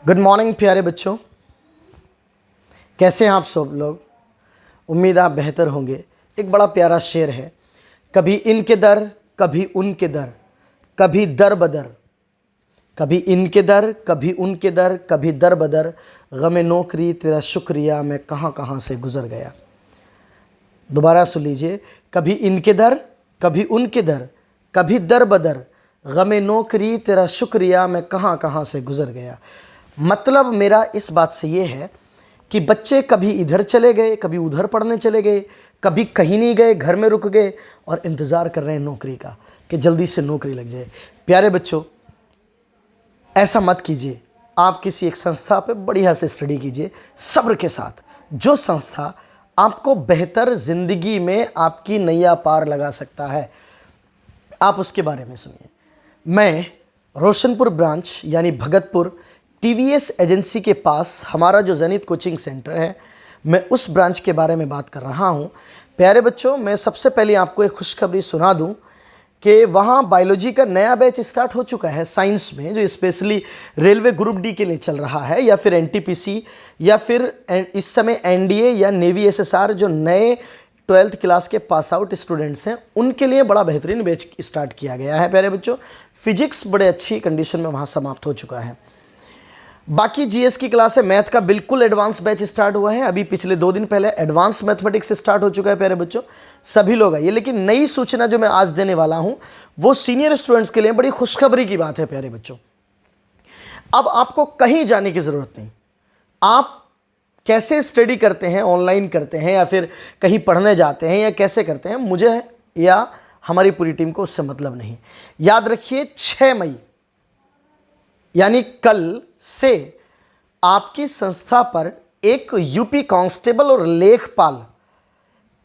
Good morning प्यारे बच्चों, कैसे हैं आप सब लोग। उम्मीद आप बेहतर होंगे। एक बड़ा प्यारा शेर है, कभी इनके दर कभी उनके दर, कभी दर बदर, कभी इनके दर कभी उनके दर, कभी दर बदर, गमे नौकरी तेरा शुक्रिया मैं कहाँ कहाँ से गुजर गया। दोबारा सुन लीजिए, कभी इनके दर कभी उनके दर, कभी दर बदर, गमे नौकरी तेरा शुक्रिया मैं कहाँ कहाँ से गुजर गया। मतलब मेरा इस बात से ये है कि बच्चे कभी इधर चले गए, कभी उधर पढ़ने चले गए, कभी कहीं नहीं गए, घर में रुक गए और इंतज़ार कर रहे हैं नौकरी का कि जल्दी से नौकरी लग जाए। प्यारे बच्चों, ऐसा मत कीजिए। आप किसी एक संस्था पे बढ़िया से स्टडी कीजिए सब्र के साथ। जो संस्था आपको बेहतर ज़िंदगी में आपकी नैया पार लगा सकता है, आप उसके बारे में सुनिए। मैं रोशनपुर ब्रांच यानी भगतपुर टीवीएस एजेंसी के पास हमारा जो ज़ेनिथ कोचिंग सेंटर है, मैं उस ब्रांच के बारे में बात कर रहा हूँ। प्यारे बच्चों, मैं सबसे पहले आपको एक खुशखबरी सुना दूँ कि वहाँ बायोलॉजी का नया बैच स्टार्ट हो चुका है साइंस में, जो स्पेशली रेलवे ग्रुप डी के लिए चल रहा है, या फिर एनटीपीसी, या फिर इस समय एनडीए या नेवी एसएसआर, जो नए 12th क्लास के पास आउट स्टूडेंट्स हैं उनके लिए बड़ा बेहतरीन बैच स्टार्ट किया गया है। प्यारे बच्चों, फिजिक्स बड़े अच्छी कंडीशन में वहाँ समाप्त हो चुका है। बाकी जीएस की क्लास है, मैथ का बिल्कुल एडवांस बैच स्टार्ट हुआ है। अभी पिछले 2 दिन पहले एडवांस मैथमेटिक्स स्टार्ट हो चुका है। प्यारे बच्चों, सभी लोग आइए। लेकिन नई सूचना जो मैं आज देने वाला हूं वो सीनियर स्टूडेंट्स के लिए बड़ी खुशखबरी की बात है। प्यारे बच्चों, अब आपको कहीं जाने की जरूरत नहीं। आप कैसे स्टडी करते हैं, ऑनलाइन करते हैं या फिर कहीं पढ़ने जाते हैं या कैसे करते हैं, मुझे या हमारी पूरी टीम को उससे मतलब नहीं। याद रखिए, 6 मई यानी कल से आपकी संस्था पर एक यूपी कांस्टेबल और लेखपाल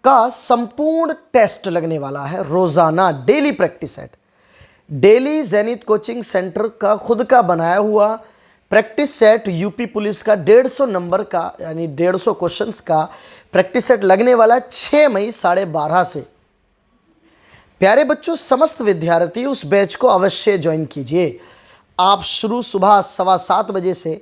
का संपूर्ण टेस्ट लगने वाला है। रोजाना daily practice set, daily Zenith coaching centre का खुद का बनाया हुआ प्रैक्टिस सेट यूपी पुलिस का 150 नंबर का यानी 150 क्वेश्चंस का प्रैक्टिस सेट लगने वाला 6 मई 12:30 से। प्यारे बच्चों, समस्त विद्यार्थी उस बैच को अवश्य ज्वाइन कीजिए। आप शुरू सुबह 7:15 बजे से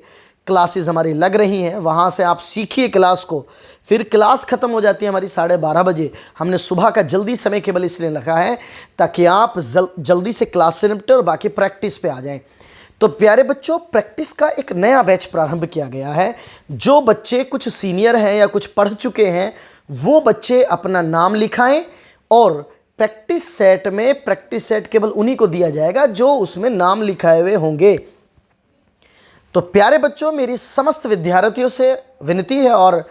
क्लासेस हमारी लग रही हैं, वहाँ से आप सीखिए क्लास को। फिर क्लास ख़त्म हो जाती है हमारी 12:30 बजे। हमने सुबह का जल्दी समय केवल इसलिए रखा है ताकि आप जल्दी से क्लास से निपटे और बाकी प्रैक्टिस पे आ जाएं। तो प्यारे बच्चों, प्रैक्टिस का एक नया बैच प्रारंभ किया गया है। जो बच्चे कुछ सीनियर हैं या कुछ पढ़ चुके हैं, वो बच्चे अपना नाम लिखाएं और प्रैक्टिस सेट में प्रैक्टिस सेट केवल उन्हीं को दिया जाएगा जो उसमें नाम लिखाए हुए होंगे। तो प्यारे बच्चों, मेरी समस्त विद्यार्थियों से विनती है और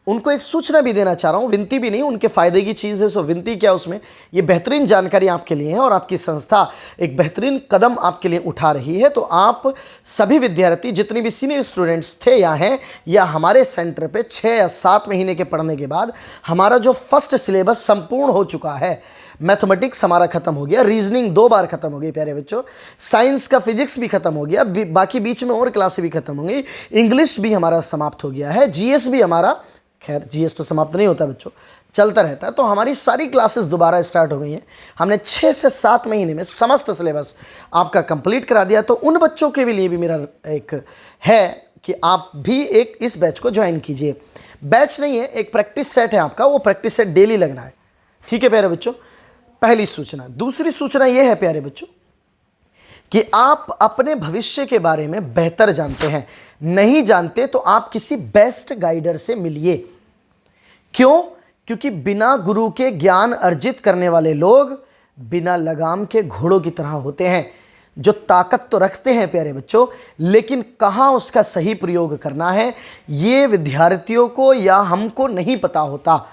उनको एक सूचना भी देना चाह रहा हूं। विनती भी नहीं, उनके फायदे की चीज़ है, सो विनती क्या उसमें, ये बेहतरीन जानकारी आपके लिए है और आपकी संस्था एक बेहतरीन कदम आपके लिए उठा रही है। तो आप सभी विद्यार्थी जितने भी सीनियर स्टूडेंट्स थे या हैं, या हमारे सेंटर पे 6 या 7 महीने के पढ़ने के बाद हमारा जो फर्स्ट सिलेबस संपूर्ण हो चुका है, मैथमेटिक्स हमारा खत्म हो गया, रीजनिंग 2 बार खत्म हो गई प्यारे बच्चों, साइंस का फिजिक्स भी खत्म हो गया, बाकी बीच में और क्लासें भी खत्म हो गई, इंग्लिश भी हमारा समाप्त हो गया है, जीएस भी हमारा, खैर जीएस तो समाप्त नहीं होता बच्चों, चलता रहता है। तो हमारी सारी क्लासेस दोबारा स्टार्ट हो गई हैं। हमने 6 से 7 महीने में समस्त सिलेबस आपका कंप्लीट करा दिया। तो उन बच्चों के लिए भी मेरा एक है कि आप भी एक इस बैच को ज्वाइन कीजिए। बैच नहीं है, एक प्रैक्टिस सेट है आपका, वो प्रैक्टिस सेट डेली लगना है। ठीक है प्यारे बच्चों, पहली सूचना। दूसरी सूचना यह है प्यारे बच्चों कि आप अपने भविष्य के बारे में बेहतर जानते हैं। नहीं जानते तो आप किसी बेस्ट गाइडर से मिलिए। क्यों? क्योंकि बिना गुरु के ज्ञान अर्जित करने वाले लोग बिना लगाम के घोड़ों की तरह होते हैं, जो ताकत तो रखते हैं प्यारे बच्चों, लेकिन कहाँ उसका सही प्रयोग करना है ये विद्यार्थियों को या हमको नहीं पता होता।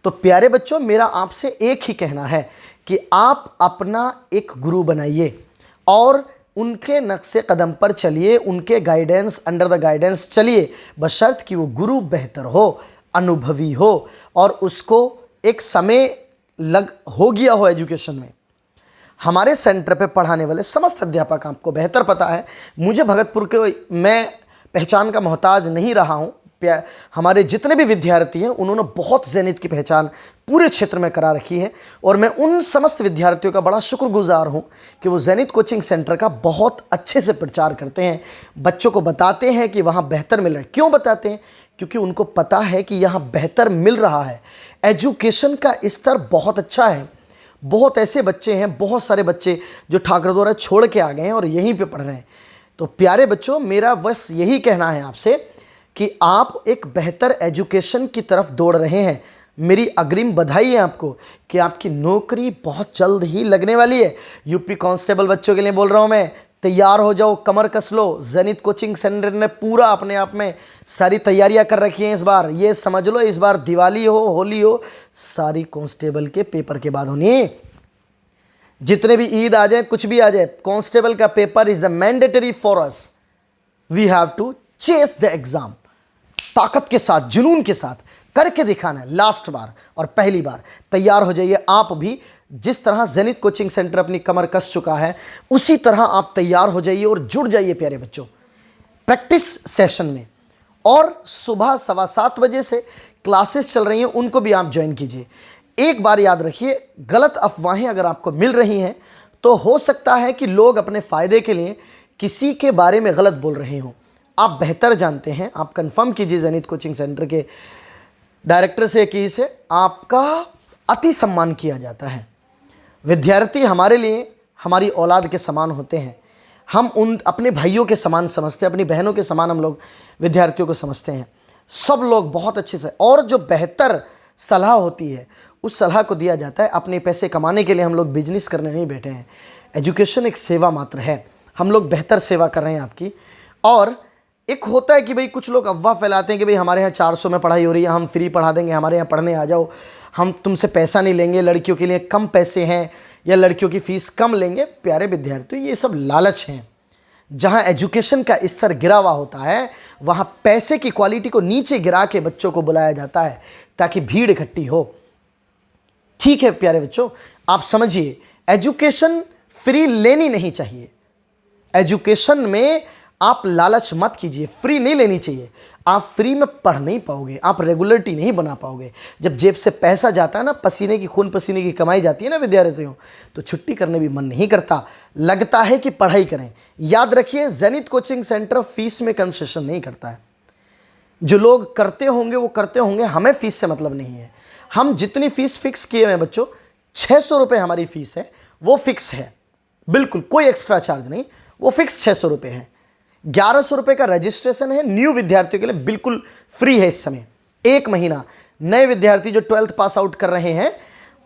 तो प्यारे बच्चों, मेरा आपसे एक ही कहना है कि आप अपना एक गुरु बनाइए और उनके नक्शे कदम पर चलिए, उनके गाइडेंस, अंडर द गाइडेंस चलिए, बशर्त कि वो गुरु बेहतर हो, अनुभवी हो और उसको एक समय हो गया हो एजुकेशन में। हमारे सेंटर पे पढ़ाने वाले समस्त अध्यापक आपको बेहतर पता है। मुझे भगतपुर के मैं पहचान का मोहताज नहीं रहा हूँ, हमारे जितने भी विद्यार्थी हैं उन्होंने बहुत ज़ेनिथ की पहचान पूरे क्षेत्र में करा रखी है और मैं उन समस्त विद्यार्थियों का बड़ा शुक्रगुजार हूं कि वो ज़ेनिथ कोचिंग सेंटर का बहुत अच्छे से प्रचार करते हैं, बच्चों को बताते हैं कि वहाँ बेहतर मिल रहा है। क्यों बताते हैं? क्योंकि उनको पता है कि यहाँ बेहतर मिल रहा है, एजुकेशन का स्तर बहुत अच्छा है। बहुत ऐसे बच्चे हैं, बहुत सारे बच्चे जो ठाकरद्वारा छोड़ के आ गए हैं और यहीं पे पढ़ रहे हैं। तो प्यारे बच्चों, मेरा बस यही कहना है आपसे कि आप एक बेहतर एजुकेशन की तरफ दौड़ रहे हैं। मेरी अग्रिम बधाई है आपको कि आपकी नौकरी बहुत जल्द ही लगने वाली है। यूपी कांस्टेबल बच्चों के लिए बोल रहा हूँ मैं, तैयार हो जाओ, कमर कस लो। ज़ेनिथ कोचिंग सेंटर ने पूरा अपने आप में सारी तैयारियां कर रखी हैं। इस बार ये समझ लो, इस बार दिवाली हो, होली हो, सारी कांस्टेबल के पेपर के बाद होनी। जितने भी ईद आ जाए, कुछ भी आ जाए, कांस्टेबल का paper is the mandatory for us. We have to chase the exam. ताकत के साथ, जुनून के साथ करके दिखाना है लास्ट बार और पहली बार। तैयार हो जाइए आप भी। जिस तरह ज़ेनिथ कोचिंग सेंटर अपनी कमर कस चुका है, उसी तरह आप तैयार हो जाइए और जुड़ जाइए प्यारे बच्चों प्रैक्टिस सेशन में। और सुबह 7:15 बजे से क्लासेस चल रही हैं, उनको भी आप ज्वाइन कीजिए। एक बार याद रखिए, गलत अफवाहें अगर आपको मिल रही हैं तो हो सकता है कि लोग अपने फ़ायदे के लिए किसी के बारे में गलत बोल रहे हों। आप बेहतर जानते हैं, आप कंफर्म कीजिए ज़ेनिथ कोचिंग सेंटर के डायरेक्टर से कि से आपका अति सम्मान किया जाता है। विद्यार्थी हमारे लिए हमारी औलाद के समान होते हैं। हम उन अपने भाइयों के समान समझते हैं, अपनी बहनों के समान हम लोग विद्यार्थियों को समझते हैं। सब लोग बहुत अच्छे से, और जो बेहतर सलाह होती है उस सलाह को दिया जाता है। अपने पैसे कमाने के लिए हम लोग बिजनेस करने नहीं बैठे हैं। एजुकेशन एक सेवा मात्र है, हम लोग बेहतर सेवा कर रहे हैं आपकी। और एक होता है कि भाई कुछ लोग अफवाह फैलाते हैं कि भाई हमारे यहाँ 400 में पढ़ाई हो रही है, हम फ्री पढ़ा देंगे, हमारे यहाँ पढ़ने आ जाओ, हम तुमसे पैसा नहीं लेंगे, लड़कियों के लिए कम पैसे हैं या लड़कियों की फ़ीस कम लेंगे। प्यारे विद्यार्थियों, ये सब लालच हैं। जहाँ एजुकेशन का स्तर गिरा हुआ होता है, वहाँ पैसे की क्वालिटी को नीचे गिरा के बच्चों को बुलाया जाता है ताकि भीड़ इकट्ठी हो। ठीक है प्यारे बच्चों, आप समझिए, एजुकेशन फ्री लेनी नहीं चाहिए। एजुकेशन में आप लालच मत कीजिए, फ्री नहीं लेनी चाहिए। आप फ्री में पढ़ नहीं पाओगे, आप रेगुलरिटी नहीं बना पाओगे। जब जेब से पैसा जाता है ना, पसीने की, खून पसीने की कमाई जाती है ना विद्यार्थियों, तो छुट्टी करने भी मन नहीं करता, लगता है कि पढ़ाई करें। याद रखिए, ज़ेनिथ कोचिंग सेंटर फीस में कंसेशन नहीं करता है। जो लोग करते होंगे वो करते होंगे, हमें फ़ीस से मतलब नहीं है। हम जितनी फ़ीस फिक्स किए हुए हैं बच्चों, 600 रुपये हमारी फ़ीस है, वो फिक्स है, बिल्कुल कोई एक्स्ट्रा चार्ज नहीं, वो फिक्स 600 रुपये है। 1100 रुपये का रजिस्ट्रेशन है, न्यू विद्यार्थियों के लिए बिल्कुल फ्री है इस समय। 1 महीना नए विद्यार्थी जो 12th पास आउट कर रहे हैं,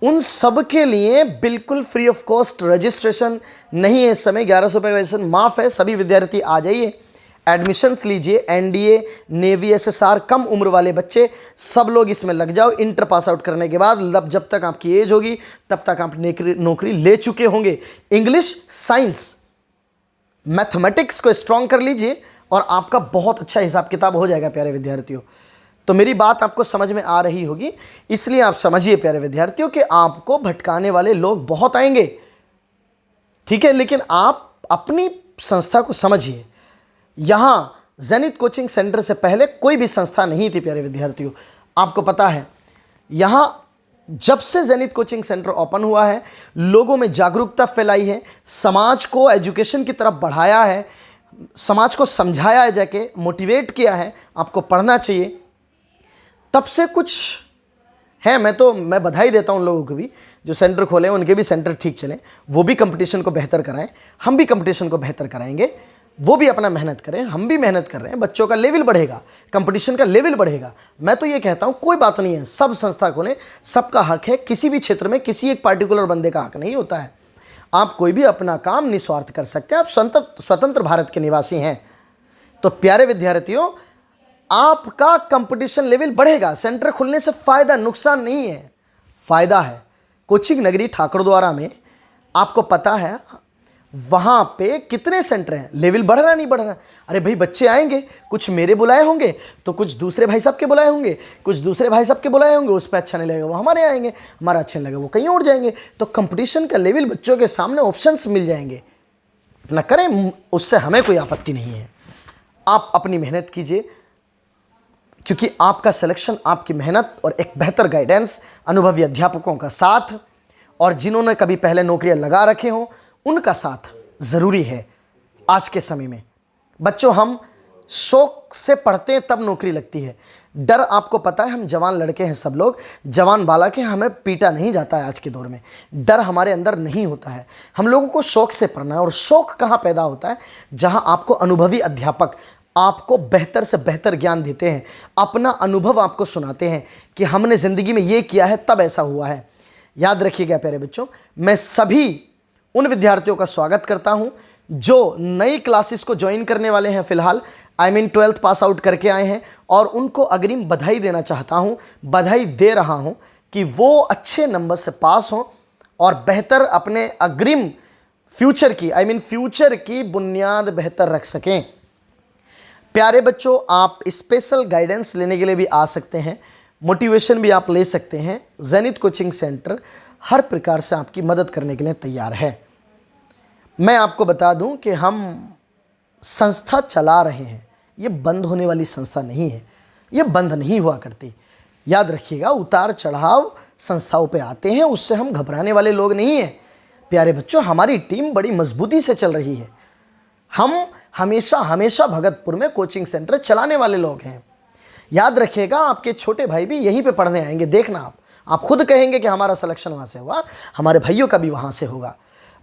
उन सब के लिए बिल्कुल फ्री ऑफ कॉस्ट रजिस्ट्रेशन नहीं है इस समय। 1100 रुपये का रजिस्ट्रेशन माफ़ है। सभी विद्यार्थी आ जाइए, एडमिशन्स लीजिए। एनडीए, नेवी, एसएसआर, कम उम्र वाले बच्चे सब लोग इसमें लग जाओ। इंटर पास आउट करने के बाद जब तक आपकी एज होगी तब तक आप नौकरी ले चुके होंगे। इंग्लिश, साइंस, मैथमेटिक्स को स्ट्रॉन्ग कर लीजिए और आपका बहुत अच्छा हिसाब किताब हो जाएगा प्यारे विद्यार्थियों। तो मेरी बात आपको समझ में आ रही होगी, इसलिए आप समझिए प्यारे विद्यार्थियों कि आपको भटकाने वाले लोग बहुत आएंगे, ठीक है, लेकिन आप अपनी संस्था को समझिए। यहाँ ज़ेनिथ कोचिंग सेंटर से पहले कोई भी संस्था नहीं थी प्यारे विद्यार्थियों। आपको पता है, यहाँ जब से ज़ेनिथ कोचिंग सेंटर ओपन हुआ है, लोगों में जागरूकता फैलाई है, समाज को एजुकेशन की तरफ बढ़ाया है, समाज को समझाया है, जाके मोटिवेट किया है, आपको पढ़ना चाहिए। तब से कुछ है, मैं बधाई देता हूं उन लोगों को भी जो सेंटर खोले, उनके भी सेंटर ठीक चले, वो भी कंपटीशन को बेहतर कराएं, हम भी कंपटीशन को बेहतर कराएंगे। वो भी अपना मेहनत करें, हम भी मेहनत कर रहे हैं, बच्चों का लेवल बढ़ेगा, कंपटीशन का लेवल बढ़ेगा। मैं तो ये कहता हूँ कोई बात नहीं है, सब संस्था खोलें, सबका हक है। किसी भी क्षेत्र में किसी एक पार्टिकुलर बंदे का हक नहीं होता है। आप कोई भी अपना काम निस्वार्थ कर सकते हैं। आप स्वतंत्र भारत के निवासी हैं। तो प्यारे विद्यार्थियों, आपका कंपटीशन लेवल बढ़ेगा। सेंटर खुलने से फ़ायदा, नुकसान नहीं है, फ़ायदा है। कोचिंग नगरी ठाकुरद्वारा में आपको पता है वहाँ पे कितने सेंटर हैं, लेवल बढ़ रहा नहीं बढ़ रहा। अरे भाई, बच्चे आएंगे, कुछ मेरे बुलाए होंगे तो कुछ दूसरे भाई साहब के बुलाए होंगे, कुछ दूसरे भाई साहब के बुलाए होंगे, उस पर अच्छा नहीं लगेगा वो हमारे आएंगे, हमारा अच्छा नहीं लगेगा वो कहीं और जाएंगे। तो कंपटीशन का लेवल, बच्चों के सामने ऑप्शंस मिल जाएंगे, ना करें, उससे हमें कोई आपत्ति नहीं है। आप अपनी मेहनत कीजिए, क्योंकि आपका सिलेक्शन आपकी मेहनत और एक बेहतर गाइडेंस, अनुभवी अध्यापकों का साथ और जिन्होंने कभी पहले नौकरियां लगा रखे हों उनका साथ ज़रूरी है। आज के समय में बच्चों, हम शौक से पढ़ते हैं तब नौकरी लगती है। डर, आपको पता है हम जवान लड़के हैं, सब लोग जवान बालक हैं, हमें पीटा नहीं जाता है। आज के दौर में डर हमारे अंदर नहीं होता है। हम लोगों को शौक से पढ़ना है। और शौक कहाँ पैदा होता है? जहाँ आपको अनुभवी अध्यापक आपको बेहतर से बेहतर ज्ञान देते हैं, अपना अनुभव आपको सुनाते हैं कि हमने ज़िंदगी में ये किया है तब ऐसा हुआ है। याद रखिएगा प्यारे बच्चों, मैं सभी उन विद्यार्थियों का स्वागत करता हूं जो नई क्लासेस को ज्वाइन करने वाले हैं, फिलहाल 12th पास आउट करके आए हैं, और उनको अग्रिम बधाई देना चाहता हूं, बधाई दे रहा हूं कि वो अच्छे नंबर से पास हों और बेहतर अपने अग्रिम फ्यूचर की फ्यूचर की बुनियाद बेहतर रख सकें। प्यारे बच्चों, आप स्पेशल गाइडेंस लेने के लिए भी आ सकते हैं, मोटिवेशन भी आप ले सकते हैं। ज़ेनिथ कोचिंग सेंटर हर प्रकार से आपकी मदद करने के लिए तैयार है। मैं आपको बता दूं कि हम संस्था चला रहे हैं, ये बंद होने वाली संस्था नहीं है, ये बंद नहीं हुआ करती। याद रखिएगा, उतार चढ़ाव संस्थाओं पे आते हैं, उससे हम घबराने वाले लोग नहीं हैं। प्यारे बच्चों, हमारी टीम बड़ी मजबूती से चल रही है। हम हमेशा हमेशा भगतपुर में कोचिंग सेंटर चलाने वाले लोग हैं। याद रखिएगा, आपके छोटे भाई भी यहीं पे पढ़ने आएंगे। देखना, आप खुद कहेंगे कि हमारा सिलेक्शन वहाँ से हुआ, हमारे भाइयों का भी वहाँ से होगा।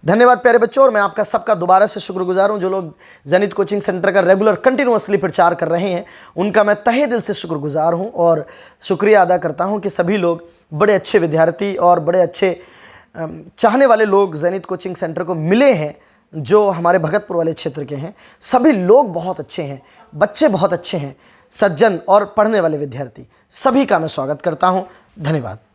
धन्यवाद प्यारे बच्चों, और मैं आपका सबका दोबारा से शुक्रगुजार हूँ। जो लोग ज़ेनिथ कोचिंग सेंटर का रेगुलर कंटिन्यूअसली प्रचार कर रहे हैं, उनका मैं तहे दिल से शुक्रगुजार हूँ और शुक्रिया अदा करता हूँ कि सभी लोग बड़े अच्छे विद्यार्थी और बड़े अच्छे चाहने वाले लोग ज़ेनिथ कोचिंग सेंटर को मिले हैं, जो हमारे भगतपुर वाले क्षेत्र के हैं। सभी लोग बहुत अच्छे हैं, बच्चे बहुत अच्छे हैं, सज्जन और पढ़ने वाले विद्यार्थी, सभी का मैं स्वागत करता हूँ। धन्यवाद।